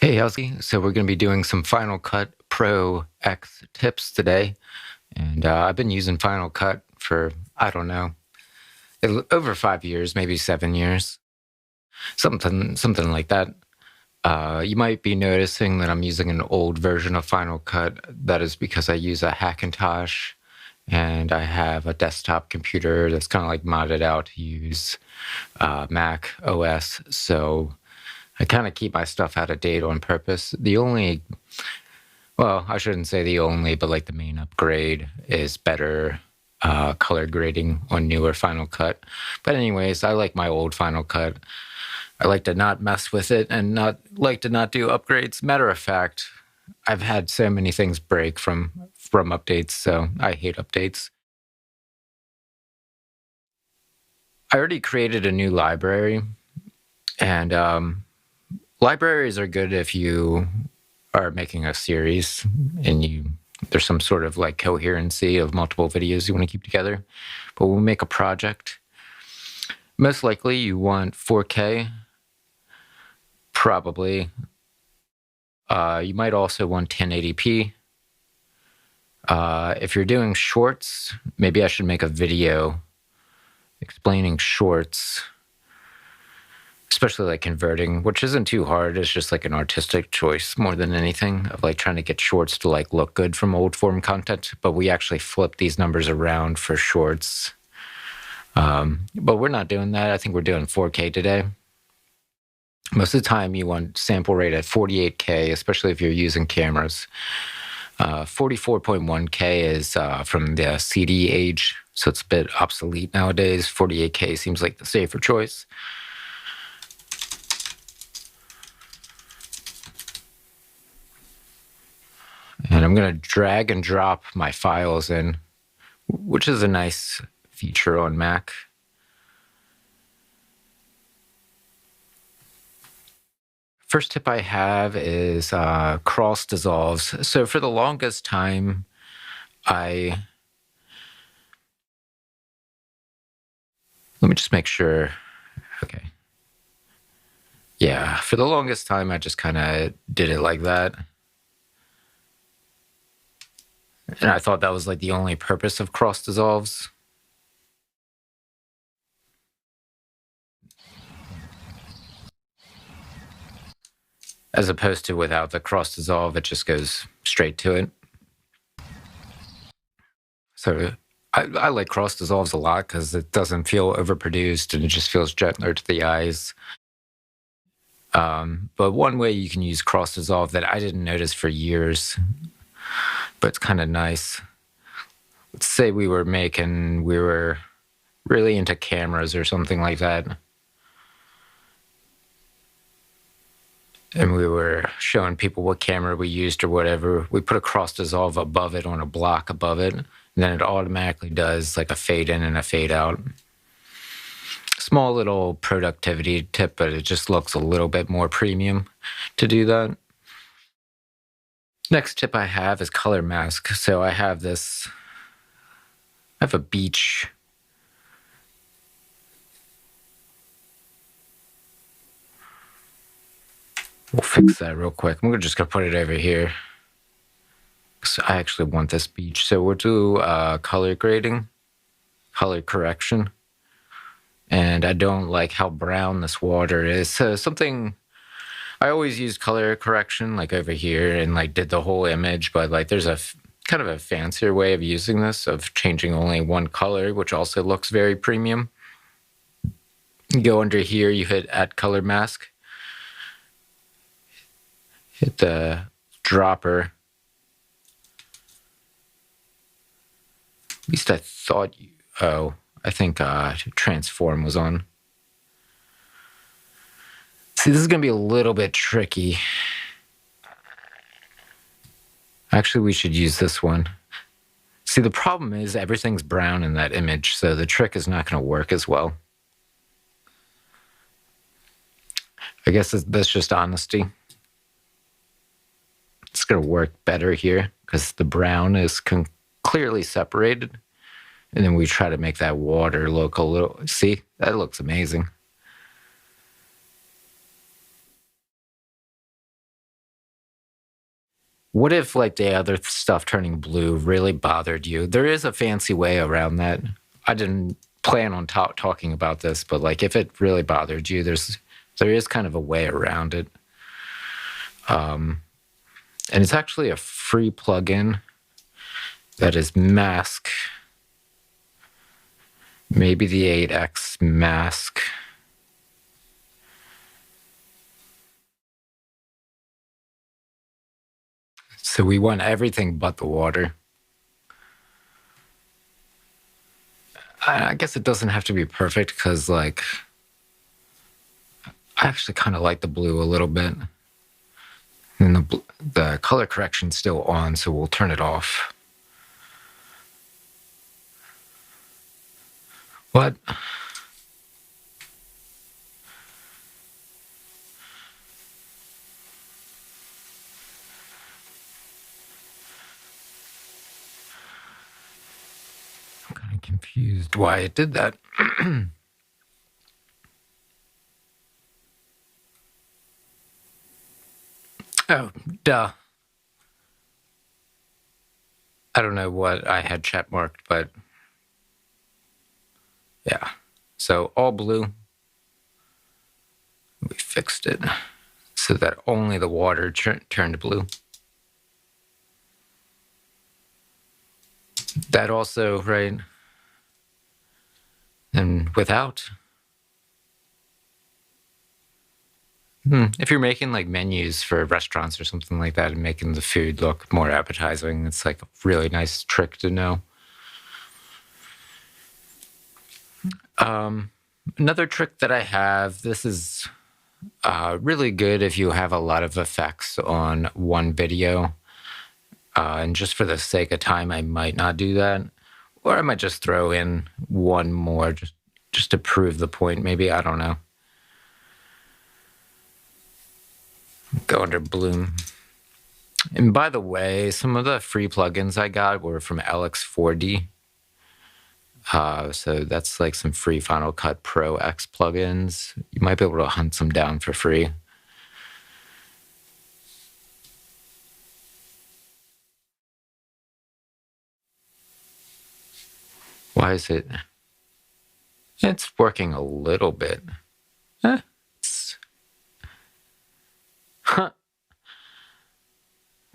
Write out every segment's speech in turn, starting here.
Hey, how's it? So we're going to be doing some Final Cut Pro X tips today, and I've been using Final Cut for I don't know over 5 years, maybe 7 years, something like that. You might be noticing that I'm using an old version of Final Cut. That is because I use a Hackintosh, and I have a desktop computer that's kind of like modded out to use Mac OS. So I kind of keep my stuff out of date on purpose. Well, I shouldn't say the only, but like the main upgrade is better color grading on newer Final Cut. But anyways, I like my old Final Cut. I like to not mess with it and not like to not do upgrades. Matter of fact, I've had so many things break from updates, so I hate updates. I already created a new library, and libraries are good if you are making a series and there's some sort of like coherency of multiple videos you want to keep together. But when we make a project, most likely you want 4K, probably. You might also want 1080p. If you're doing shorts, maybe I should make a video explaining shorts, especially like converting, which isn't too hard. It's just like an artistic choice more than anything of like trying to get shorts to like look good from old form content. But we actually flip these numbers around for shorts. But we're not doing that. I think we're doing 4K today. Most of the time you want sample rate at 48K, especially if you're using cameras. 44.1K is from the CD age, so it's a bit obsolete nowadays. 48K seems like the safer choice. And I'm going to drag and drop my files in, which is a nice feature on Mac. First tip I have is cross dissolves. So for the longest time, let me just make sure. Okay. Yeah, for the longest time, I just kind of did it like that. And I thought that was like the only purpose of cross dissolves. As opposed to without the cross dissolve, it just goes straight to it. So I like cross dissolves a lot because it doesn't feel overproduced and it just feels gentler to the eyes. But one way you can use cross dissolve that I didn't notice for years, but it's kind of nice. Let's say we were really into cameras or something like that, and we were showing people what camera we used or whatever. We put a cross dissolve above it on a block above it, and then it automatically does like a fade in and a fade out. Small little productivity tip, but it just looks a little bit more premium to do that. Next tip I have is color mask. So I have a beach. We'll fix that real quick. I'm just gonna put it over here. So I actually want this beach. So we'll do color grading, color correction. And I don't like how brown this water is. So I always use color correction like over here and like did the whole image, but like there's a kind of a fancier way of using this, of changing only one color, which also looks very premium. You go under here, you hit add color mask, hit the dropper. At least I thought I think transform was on. See, this is going to be a little bit tricky. Actually, we should use this one. See, the problem is everything's brown in that image, so the trick is not going to work as well. I guess that's just honesty. It's going to work better here because the brown is clearly separated. And then we try to make that water look a little, see, that looks amazing. What if like the other stuff turning blue really bothered you? There is a fancy way around that. I didn't plan on talking about this, but like if it really bothered you, there is kind of a way around it. And it's actually a free plugin that is Mask. Maybe the 8X Mask. So we want everything but the water. I guess it doesn't have to be perfect because like I actually kind of like the blue a little bit. And the color correction's still on, so we'll turn it off. What? I'm kind of confused why it did that. Oh, duh. I don't know what I had chat marked, but yeah. So all blue. We fixed it so that only the water turned blue. That also, right? And without. If you're making like menus for restaurants or something like that and making the food look more appetizing, it's like a really nice trick to know. Another trick that I have, this is really good if you have a lot of effects on one video. And just for the sake of time, I might not do that. Or I might just throw in one more just to prove the point, maybe. I don't know. Go under Bloom. And by the way, some of the free plugins I got were from LX4D. So that's like some free Final Cut Pro X plugins. You might be able to hunt some down for free. Why is it? It's working a little bit. Huh.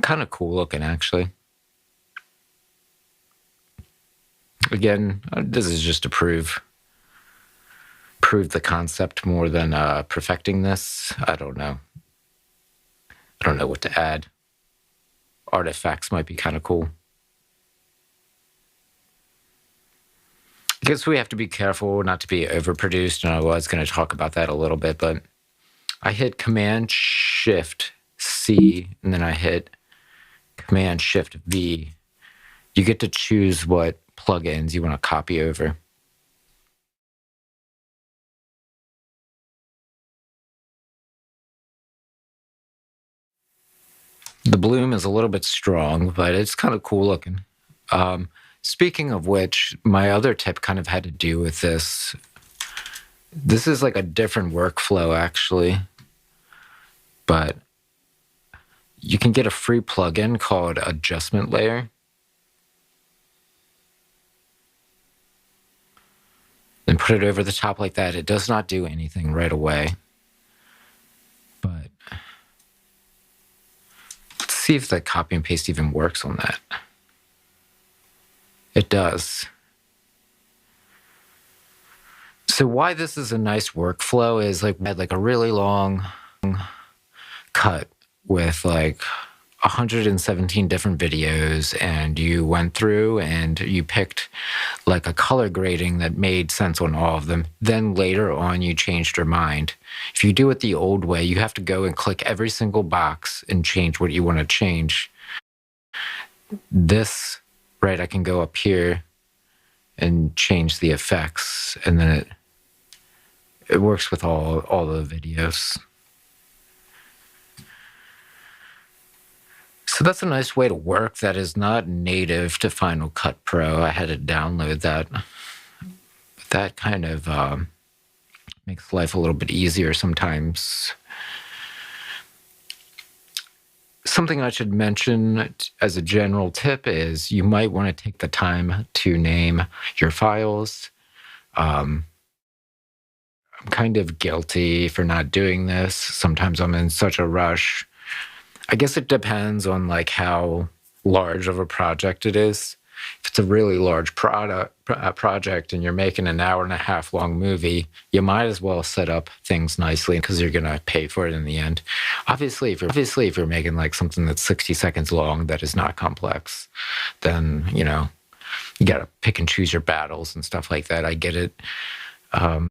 Kind of cool looking, actually. Again, this is just to prove the concept more than perfecting this. I don't know. I don't know what to add. Artifacts might be kind of cool. I guess we have to be careful not to be overproduced, and I was going to talk about that a little bit, but I hit Command-Shift-C, and then I hit Command-Shift-V. You get to choose what plugins you want to copy over. The bloom is a little bit strong, but it's kind of cool looking. Speaking of which, my other tip kind of had to do with this. This is like a different workflow, actually. But you can get a free plugin called Adjustment Layer. Then put it over the top like that. It does not do anything right away. But let's see if the copy and paste even works on that. It does. So why this is a nice workflow is like we had like a really long cut with like 117 different videos, and you went through and you picked like a color grading that made sense on all of them. Then later on, you changed your mind. If you do it the old way, you have to go and click every single box and change what you want to change. This, right, I can go up here and change the effects, and then it works with all the videos. So that's a nice way to work that is not native to Final Cut Pro. I had to download that. But that kind of makes life a little bit easier sometimes. Something I should mention as a general tip is you might want to take the time to name your files. I'm kind of guilty for not doing this. Sometimes I'm in such a rush. I guess it depends on like how large of a project it is. If it's a really large project and you're making an hour and a half long movie, you might as well set up things nicely because you're going to pay for it in the end. Obviously, if you're making like something that's 60 seconds long that is not complex, then, you know, you got to pick and choose your battles and stuff like that. I get it. But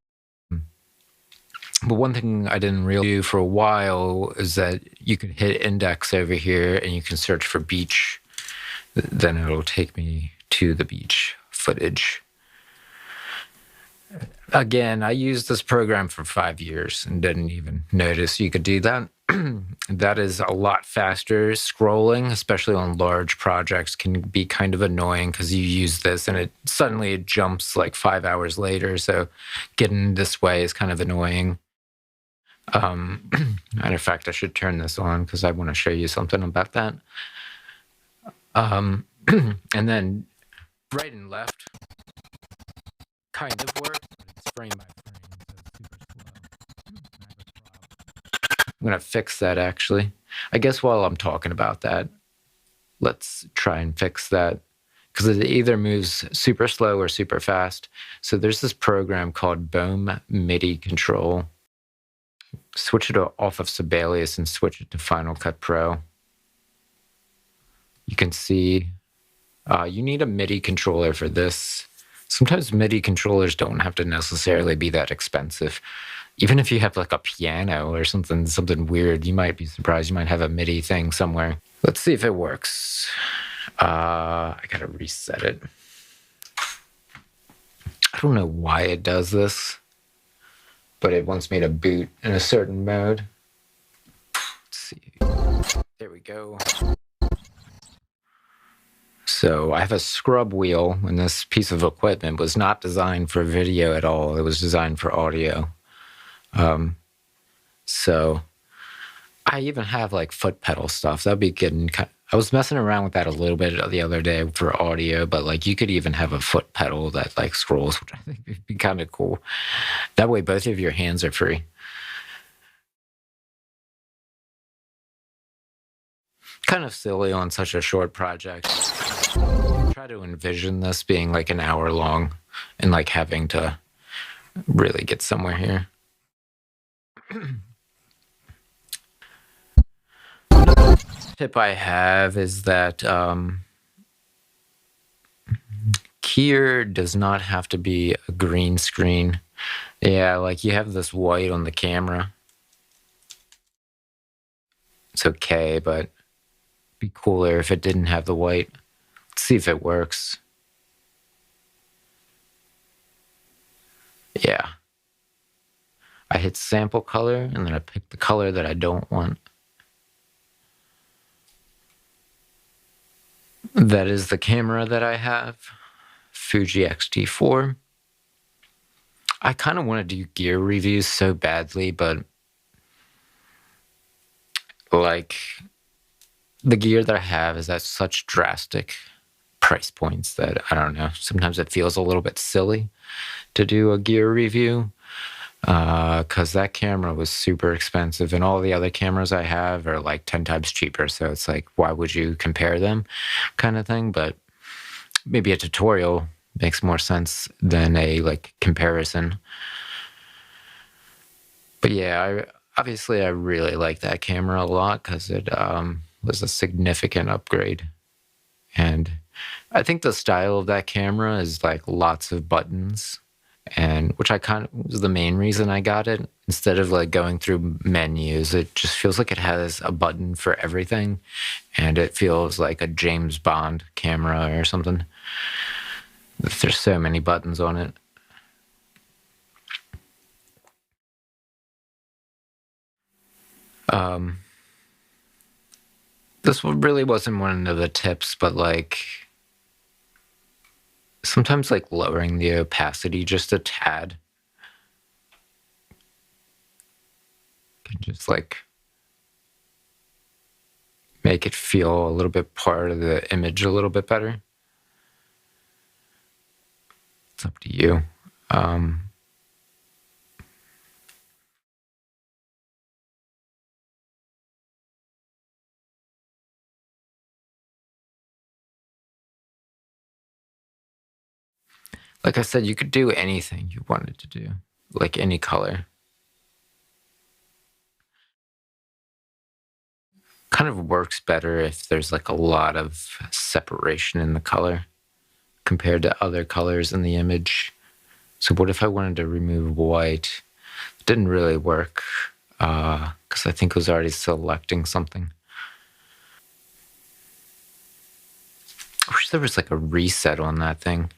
one thing I didn't really do for a while is that you can hit index over here and you can search for beach. Then it'll take me to the beach footage. Again, I used this program for 5 years and didn't even notice you could do that. That is a lot faster. Scrolling, especially on large projects, can be kind of annoying because you use this and it suddenly jumps like 5 hours later. So getting this way is kind of annoying. Matter of fact, I should turn this on because I want to show you something about that. And then right and left kind of work, but it's frame by frame, so it's super slow. I'm going to fix that actually. I guess while I'm talking about that, let's try and fix that because it either moves super slow or super fast. So there's this program called Boom MIDI Control. Switch it off of Sibelius and switch it to Final Cut Pro. You can see you need a MIDI controller for this. Sometimes MIDI controllers don't have to necessarily be that expensive. Even if you have like a piano or something weird, you might be surprised. You might have a MIDI thing somewhere. Let's see if it works. I gotta reset it. I don't know why it does this, but it wants me to boot in a certain mode. Let's see. There we go. So I have a scrub wheel, and this piece of equipment was not designed for video at all. It was designed for audio. So I even have like foot pedal stuff. That'd be getting I was messing around with that a little bit the other day for audio, but like you could even have a foot pedal that like scrolls, which I think would be kind of cool. That way both of your hands are free. Kind of silly on such a short project. Try to envision this being like an hour long and like having to really get somewhere here. Another tip I have is that Keyer does not have to be a green screen. Yeah, like you have this white on the camera. It's okay, but it'd be cooler if it didn't have the white. Let's see if it works. Yeah. I hit sample color and then I pick the color that I don't want. That is the camera that I have, Fuji X-T4. I kind of want to do gear reviews so badly, but like the gear that I have is at such drastic price points that I don't know. Sometimes it feels a little bit silly to do a gear review because that camera was super expensive and all the other cameras I have are like 10 times cheaper. So it's like, why would you compare them kind of thing? But maybe a tutorial makes more sense than a like comparison. But yeah, obviously I really like that camera a lot because it was a significant upgrade. And I think the style of that camera is like lots of buttons, and which I kind of was the main reason I got it. Instead of like going through menus, it just feels like it has a button for everything, and it feels like a James Bond camera or something. There's so many buttons on it. This one really wasn't one of the tips, but like sometimes like lowering the opacity just a tad can just like make it feel a little bit part of the image a little bit better. It's up to you. Like I said, you could do anything you wanted to do, like any color. Kind of works better if there's like a lot of separation in the color compared to other colors in the image. So what if I wanted to remove white? It didn't really work because I think it was already selecting something. I wish there was like a reset on that thing.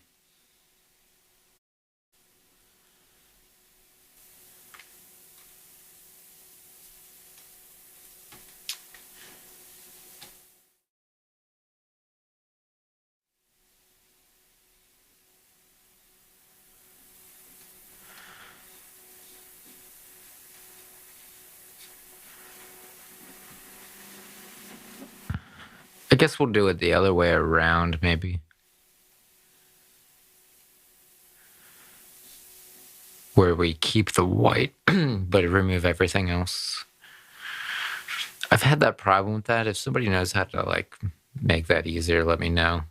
I guess we'll do it the other way around, maybe. Where we keep the white, but remove everything else. I've had that problem with that. If somebody knows how to like make that easier, let me know.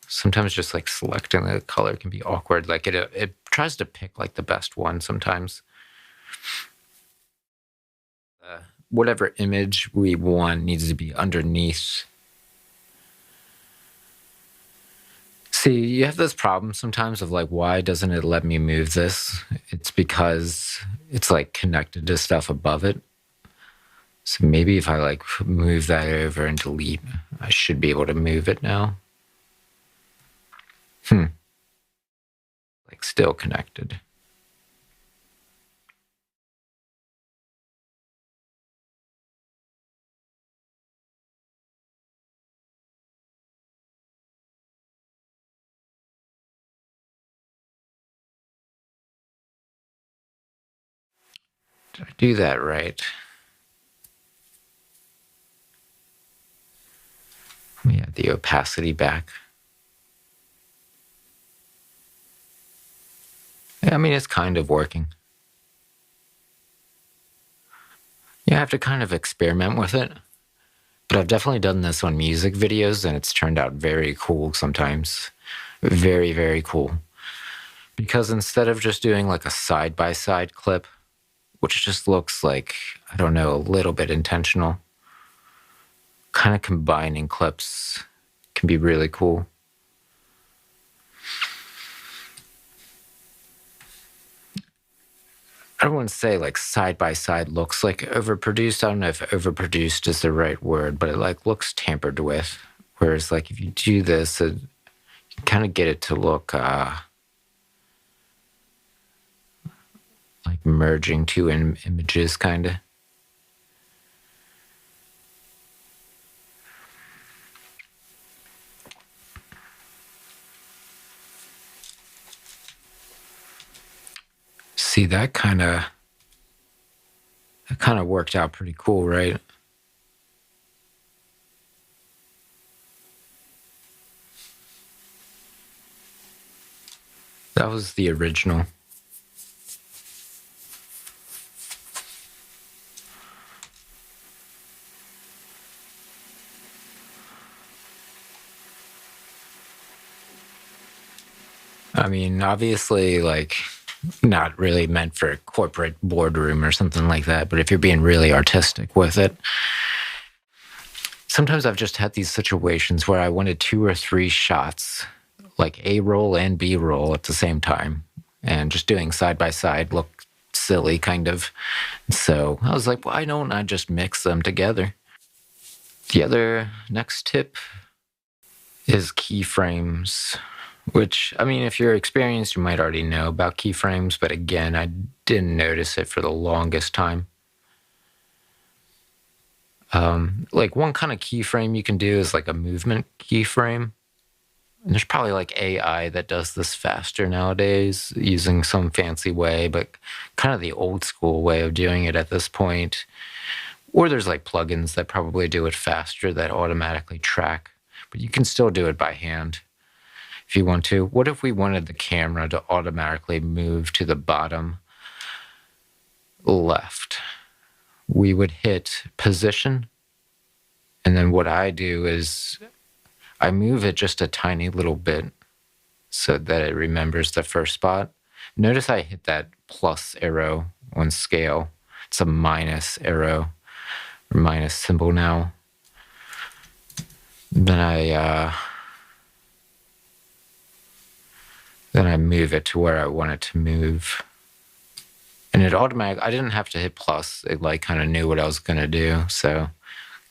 Sometimes just like selecting the color can be awkward. Like it tries to pick like the best one sometimes. Whatever image we want needs to be underneath. See, you have this problem sometimes of like, why doesn't it let me move this? It's because it's like connected to stuff above it. So maybe if I like move that over and delete, I should be able to move it now. Like still connected. Did I do that right? Let me add the opacity back. Yeah, I mean, it's kind of working. You have to kind of experiment with it. But I've definitely done this on music videos, and it's turned out very cool sometimes. Very, very cool. Because instead of just doing like a side-by-side clip, which just looks like, I don't know, a little bit intentional, kind of combining clips can be really cool. I don't want to say like side by side looks like overproduced. I don't know if overproduced is the right word, but it like looks tampered with. Whereas like if you do this, you kind of get it to look like merging two images, kind of. See, that kind of worked out pretty cool, right? That was the original. I mean, obviously, like, not really meant for a corporate boardroom or something like that, but if you're being really artistic with it. Sometimes I've just had these situations where I wanted 2 or 3 shots, like A roll and B roll at the same time, and just doing side by side looked silly, kind of. So I was like, why don't I just mix them together? The other next tip is keyframes, which, I mean, if you're experienced, you might already know about keyframes, but again, I didn't notice it for the longest time. Like one kind of keyframe you can do is like a movement keyframe. And there's probably like AI that does this faster nowadays using some fancy way, but kind of the old school way of doing it at this point Or there's like plugins that probably do it faster that automatically track, but you can still do it by hand if you want to. What if we wanted the camera to automatically move to the bottom left? We would hit position, and then what I do is I move it just a tiny little bit so that it remembers the first spot. Notice I hit that plus arrow on scale. It's a minus arrow or minus symbol now. Then I move it to where I want it to move. And it automatically, I didn't have to hit plus. It like kind of knew what I was going to do. So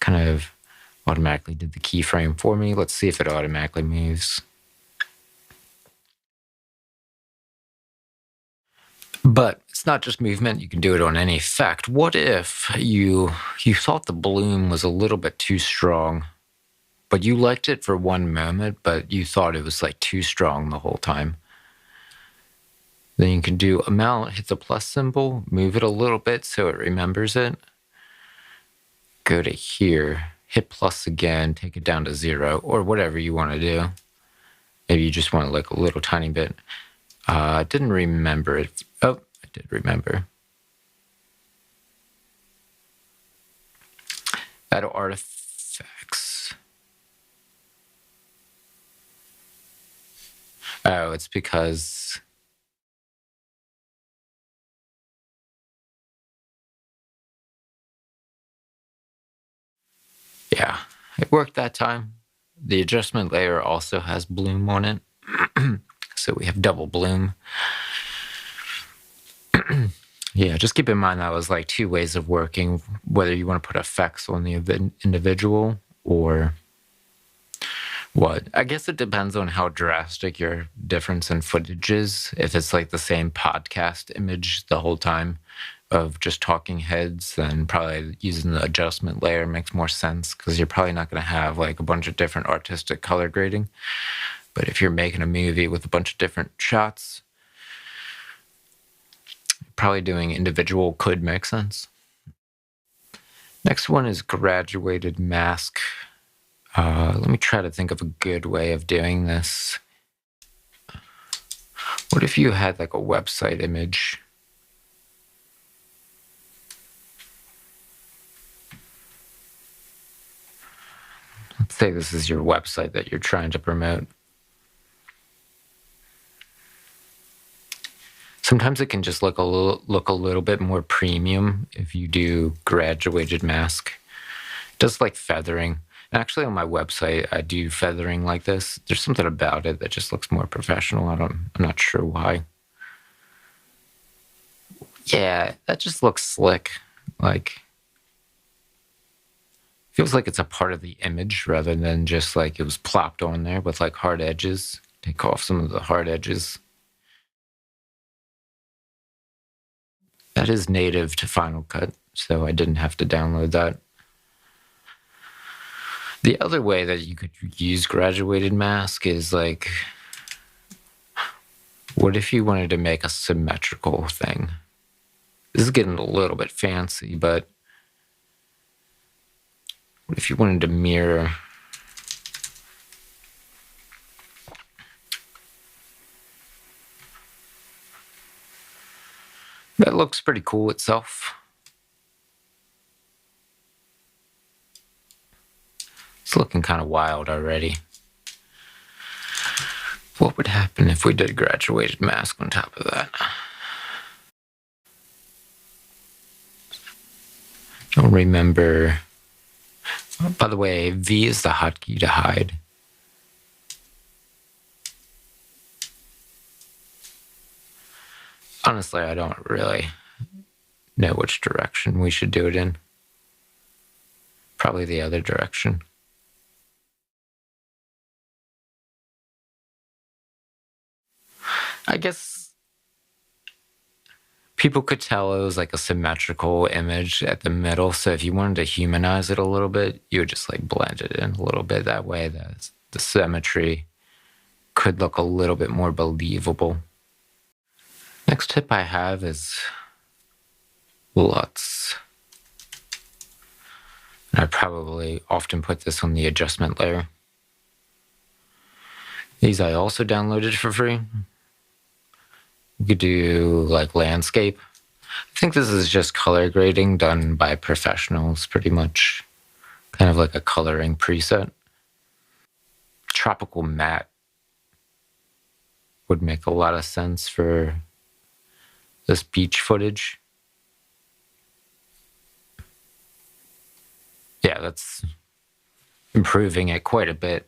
kind of automatically did the keyframe for me. Let's see if it automatically moves. But it's not just movement. You can do it on any effect. What if you thought the bloom was a little bit too strong, but you liked it for one moment, but you thought it was like too strong the whole time? Then you can do amount, hit the plus symbol, move it a little bit so it remembers it. Go to here, hit plus again, take it down to 0, or whatever you want to do. Maybe you just want like a little tiny bit. I didn't remember it. Oh, I did remember. Add artifacts. Oh, it's because yeah, it worked that time. The adjustment layer also has bloom on it. So we have double bloom. Yeah, just keep in mind that was like 2 ways of working, whether you want to put effects on the individual or what. I guess it depends on how drastic your difference in footage is. If it's like the same podcast image the whole time of just talking heads, then probably using the adjustment layer makes more sense because you're probably not going to have like a bunch of different artistic color grading. But if you're making a movie with a bunch of different shots, probably doing individual could make sense. Next one is graduated mask. Let me try to think of a good way of doing this. What if you had like a website image? Let's say this is your website that you're trying to promote. Sometimes it can just look a little bit more premium if you do graduated mask. It does like feathering. Actually, on my website, I do feathering like this. There's something about it that just looks more professional. I'm not sure why. Yeah, that just looks slick. Like, feels like it's a part of the image rather than just like it was plopped on there with like hard edges. Take off some of the hard edges. That is native to Final Cut, so I didn't have to download that. The other way that you could use graduated mask is like, what if you wanted to make a symmetrical thing? This is getting a little bit fancy, but what if you wanted to mirror? That looks pretty cool itself. It's looking kind of wild already. What would happen if we did graduated mask on top of that? I don't remember. By the way, V is the hotkey to hide. Honestly, I don't really know which direction we should do it in. Probably the other direction. I guess people could tell it was like a symmetrical image at the middle. So if you wanted to humanize it a little bit, you would just like blend it in a little bit. That way the symmetry could look a little bit more believable. Next tip I have is LUTs. I probably often put this on the adjustment layer. These I also downloaded for free. You could do like landscape. I think this is just color grading done by professionals, pretty much. Kind of like a coloring preset. Tropical matte would make a lot of sense for this beach footage. Yeah, that's improving it quite a bit.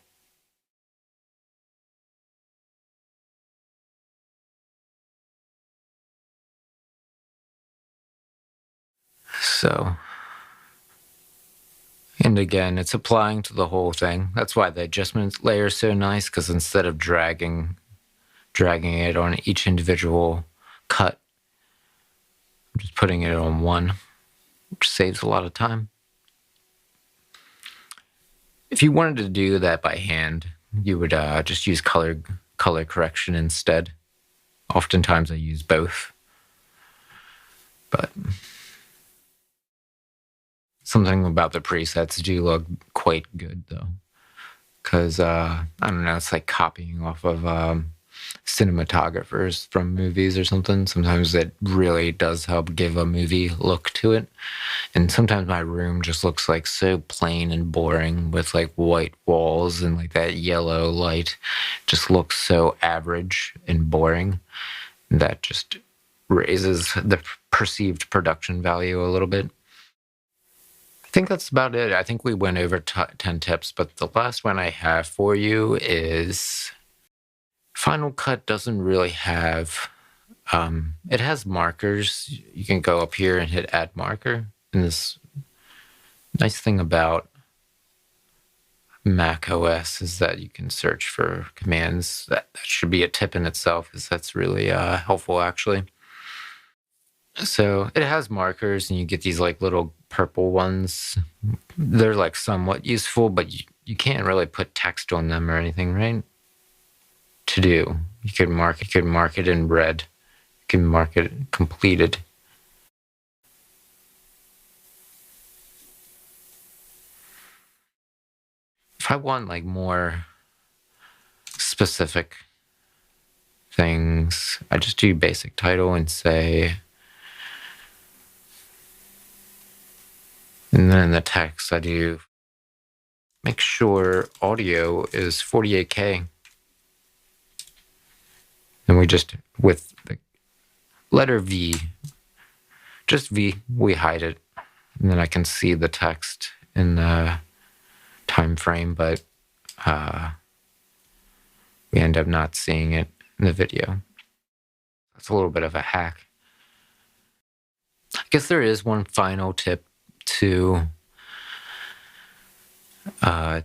So, and again, it's applying to the whole thing. That's why the adjustment layer is so nice, because instead of dragging it on each individual cut, I'm just putting it on one, which saves a lot of time. If you wanted to do that by hand, you would just use color correction instead. Oftentimes I use both, but something about the presets do look quite good though, because I don't know, it's like copying off of cinematographers from movies or something. Sometimes it really does help give a movie look to it. And sometimes my room just looks like so plain and boring with like white walls and like that yellow light just looks so average and boring. That just raises the perceived production value a little bit. I think that's about it. I think we went over 10 tips, but the last one I have for you is Final Cut doesn't really have, it has markers. You can go up here and hit add marker. And this nice thing about Mac OS is that you can search for commands. That should be a tip in itself, because that's really helpful actually. So it has markers and you get these like little purple ones. They're like somewhat useful, but you can't really put text on them or anything, right? To do, you could mark it in red. You can mark it completed. If I want like more specific things, I just do basic title and say, and then in the text I do make sure audio is 48K. And we just, with the letter V, just V, we hide it. And then I can see the text in the time frame, but we end up not seeing it in the video. That's a little bit of a hack. I guess there is one final tip to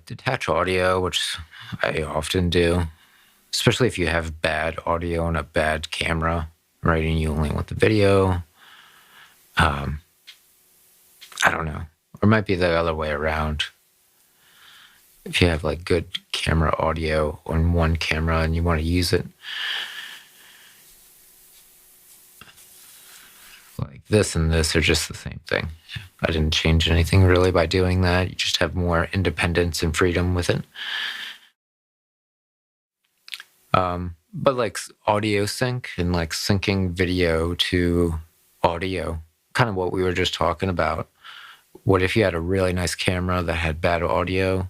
detach audio, which I often do, especially if you have bad audio and a bad camera, right? And you only want the video. I don't know. Or it might be the other way around. If you have like good camera audio on one camera and you want to use it, like this and this are just the same thing. I didn't change anything really by doing that. You just have more independence and freedom with it. But like audio sync and like syncing video to audio, kind of what we were just talking about. What if you had a really nice camera that had bad audio,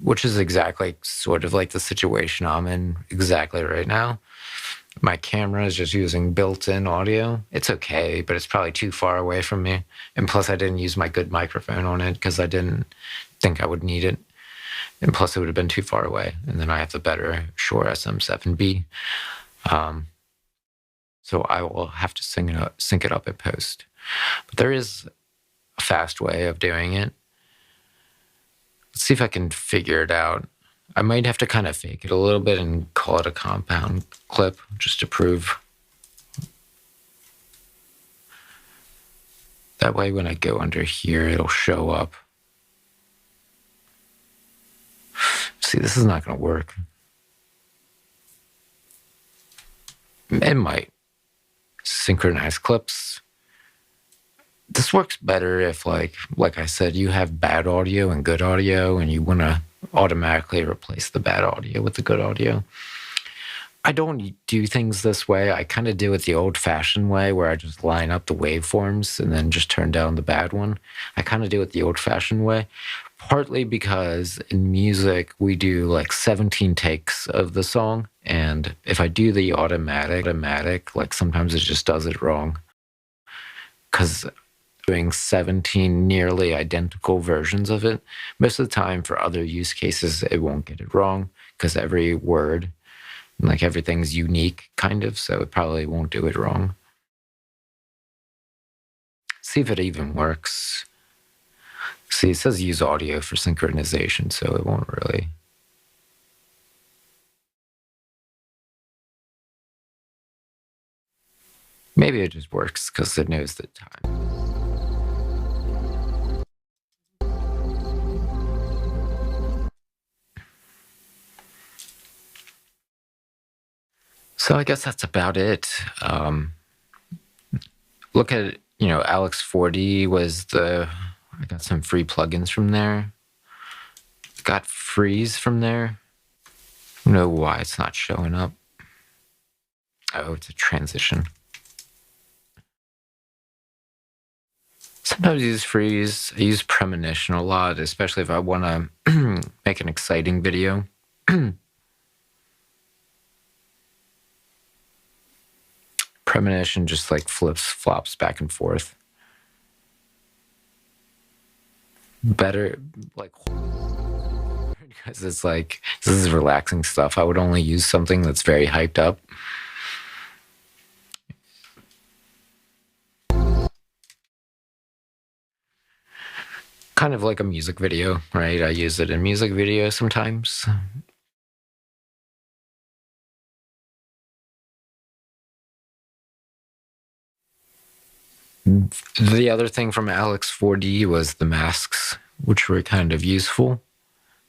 which is exactly sort of like the situation I'm in exactly right now. My camera is just using built-in audio. It's okay, but it's probably too far away from me. And plus I didn't use my good microphone on it because I didn't think I would need it. And plus it would have been too far away. And then I have the better Shure SM7B. So I will have to sync it up in post. But there is a fast way of doing it. Let's see if I can figure it out. I might have to kind of fake it a little bit and call it a compound clip just to prove. That way when I go under here, it'll show up. See, this is not going to work. It might. Synchronize clips. This works better if, like I said, you have bad audio and good audio, and you want to automatically replace the bad audio with the good audio. I don't do things this way. I kind of do it the old-fashioned way, where I just line up the waveforms and then just turn down the bad one. I kind of do it the old-fashioned way, partly because in music, we do like 17 takes of the song. And if I do the automatic, like sometimes it just does it wrong. Because doing 17 nearly identical versions of it, most of the time for other use cases, it won't get it wrong because every word, like everything's unique kind of, so it probably won't do it wrong. See if it even works. See, it says use audio for synchronization, so it won't really. Maybe it just works because it knows the time. So I guess that's about it. Look at, Alex 4D was I got some free plugins from there. Got Freeze from there. I don't know why it's not showing up. Oh, it's a transition. Sometimes I use Freeze. I use Premonition a lot, especially if I want to make an exciting video. Premonition just like flops back and forth. Better, like, because it's like, this is relaxing stuff. I would only use something that's very hyped up. Kind of like a music video, right? I use it in music videos sometimes. The other thing from Alex 4D was the masks, which were kind of useful.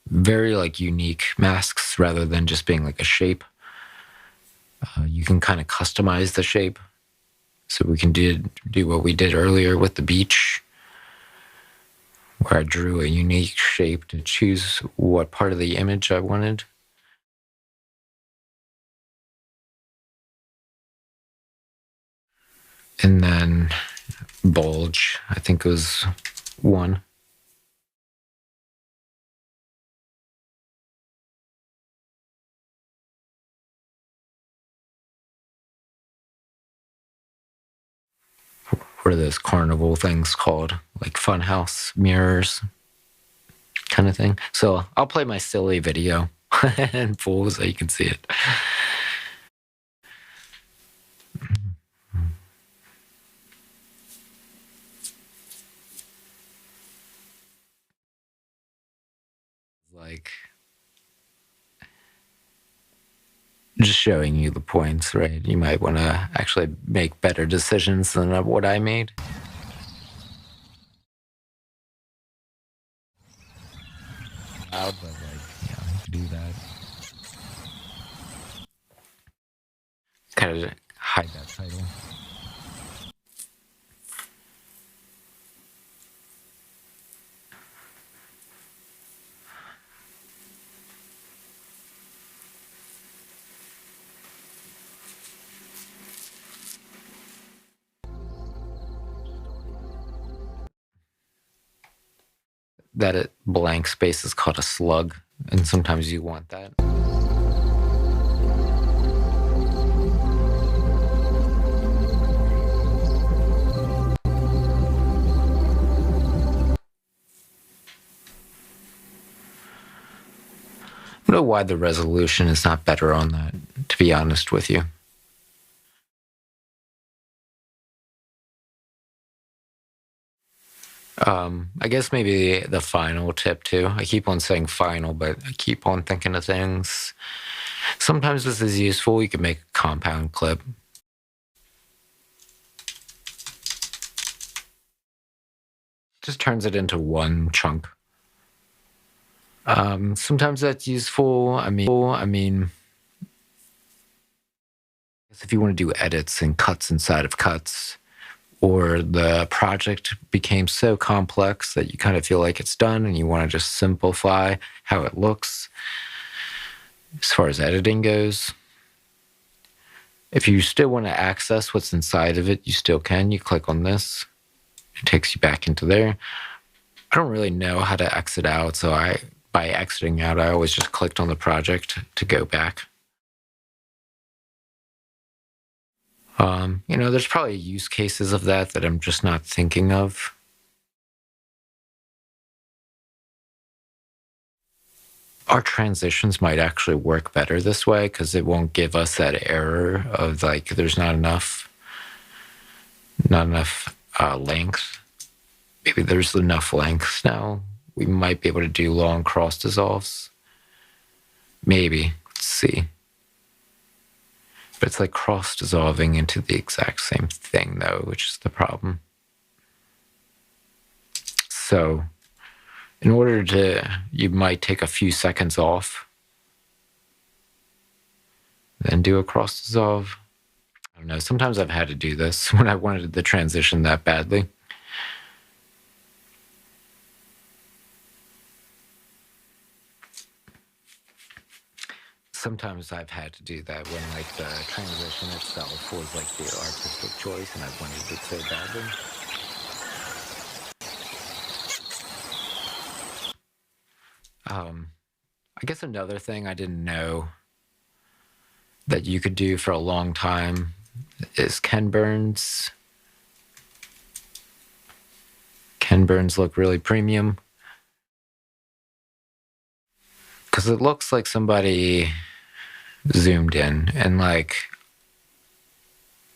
Very like unique masks rather than just being like a shape. You can kind of customize the shape. So we can do what we did earlier with the beach, where I drew a unique shape to choose what part of the image I wanted. And then bulge, I think it was one. What are those carnival things called? Like funhouse mirrors kind of thing. So I'll play my silly video in full so you can see it. Like, just showing you the points, right? You might want to actually make better decisions than what I made. Loud, but you can do that. Kind of hide that title. That blank space is called a slug, and sometimes you want that. I don't know why the resolution is not better on that, to be honest with you. I guess maybe the final tip too. I keep on saying final, but I keep on thinking of things. Sometimes this is useful. You can make a compound clip. Just turns it into one chunk. Sometimes that's useful. I mean, if you want to do edits and cuts inside of cuts, or the project became so complex that you kind of feel like it's done and you want to just simplify how it looks as far as editing goes. If you still want to access what's inside of it, you still can. You click on this. It takes you back into there. I don't really know how to exit out, so by exiting out, I always just clicked on the project to go back. There's probably use cases of that I'm just not thinking of. Our transitions might actually work better this way because it won't give us that error of like there's not enough length. Maybe there's enough length now. We might be able to do long cross dissolves. Maybe. Let's see. But it's like cross dissolving into the exact same thing though, which is the problem. So in order you might take a few seconds off, then do a cross dissolve. I don't know, sometimes I've had to do this when I wanted the transition that badly. Sometimes I've had to do that when like the transition itself was like the artistic choice and I wanted it so badly. I guess another thing I didn't know that you could do for a long time is Ken Burns. Ken Burns look really premium because it looks like somebody zoomed in and like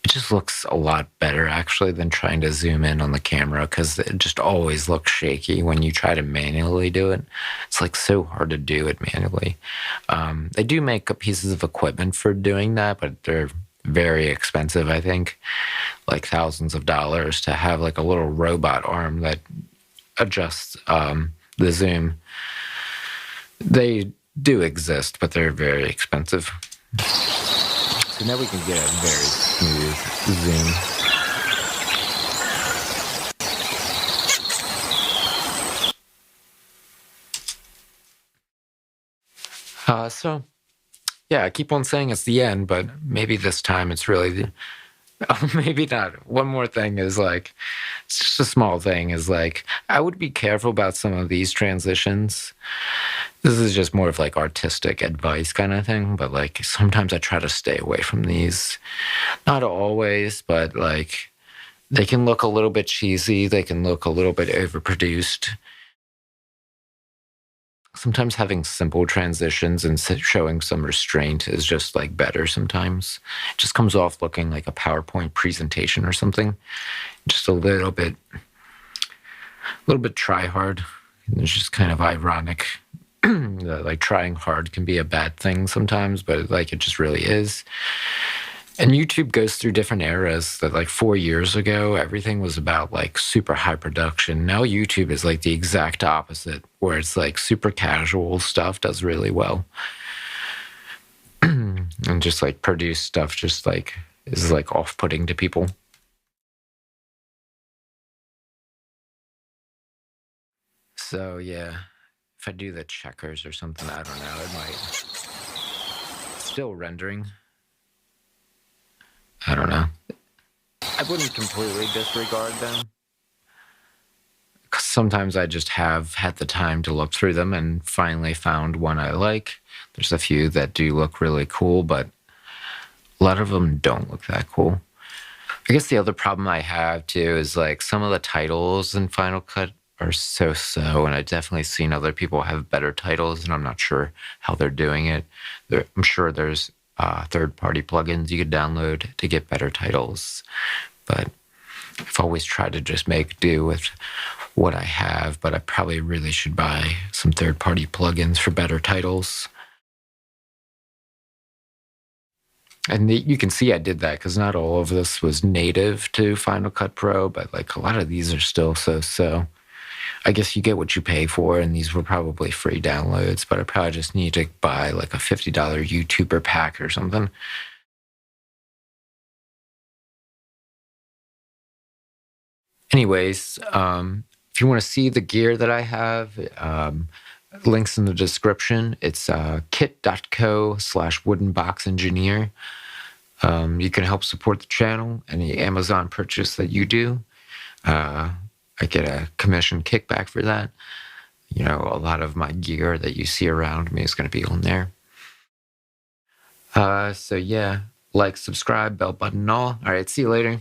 it just looks a lot better actually than trying to zoom in on the camera because it just always looks shaky when you try to manually do it. It's like so hard to do it manually. They do make pieces of equipment for doing that, but they're very expensive, I think, like thousands of dollars to have like a little robot arm that adjusts the zoom. They do exist, but they're very expensive. So now we can get a very smooth zoom. So, yeah, I keep on saying it's the end, but maybe this time it's really maybe not. One more thing is like, it's just a small thing is like, I would be careful about some of these transitions. This is just more of like artistic advice kind of thing, but like sometimes I try to stay away from these. Not always, but like they can look a little bit cheesy. They can look a little bit overproduced. Sometimes having simple transitions and showing some restraint is just like better sometimes. It just comes off looking like a PowerPoint presentation or something. Just a little bit try hard. It's just kind of ironic. Like trying hard can be a bad thing sometimes, but like it just really is. And YouTube goes through different eras that like 4 years ago, everything was about like super high production. Now YouTube is like the exact opposite, where it's like super casual stuff does really well. And just like produced stuff just like is like off-putting to people. So yeah, if I do the checkers or something, I don't know, it might still rendering. I don't know. I wouldn't completely disregard them. 'Cause sometimes I just have had the time to look through them and finally found one I like. There's a few that do look really cool, but a lot of them don't look that cool. I guess the other problem I have too is like some of the titles in Final Cut are so, and I've definitely seen other people have better titles, and I'm not sure how they're doing it. I'm sure there's third-party plugins you could download to get better titles, but I've always tried to just make do with what I have, but I probably really should buy some third-party plugins for better titles. And you can see I did that because not all of this was native to Final Cut Pro, but like a lot of these are still so. I guess you get what you pay for, and these were probably free downloads, but I probably just need to buy like a $50 YouTuber pack or something. Anyways, if you want to see the gear that I have, links in the description. It's kit.co/woodenboxengineer. You can help support the channel, any Amazon purchase that you do. I get a commission kickback for that. You know, a lot of my gear that you see around me is going to be on there. So yeah, like, subscribe, bell button, all. All right, see you later.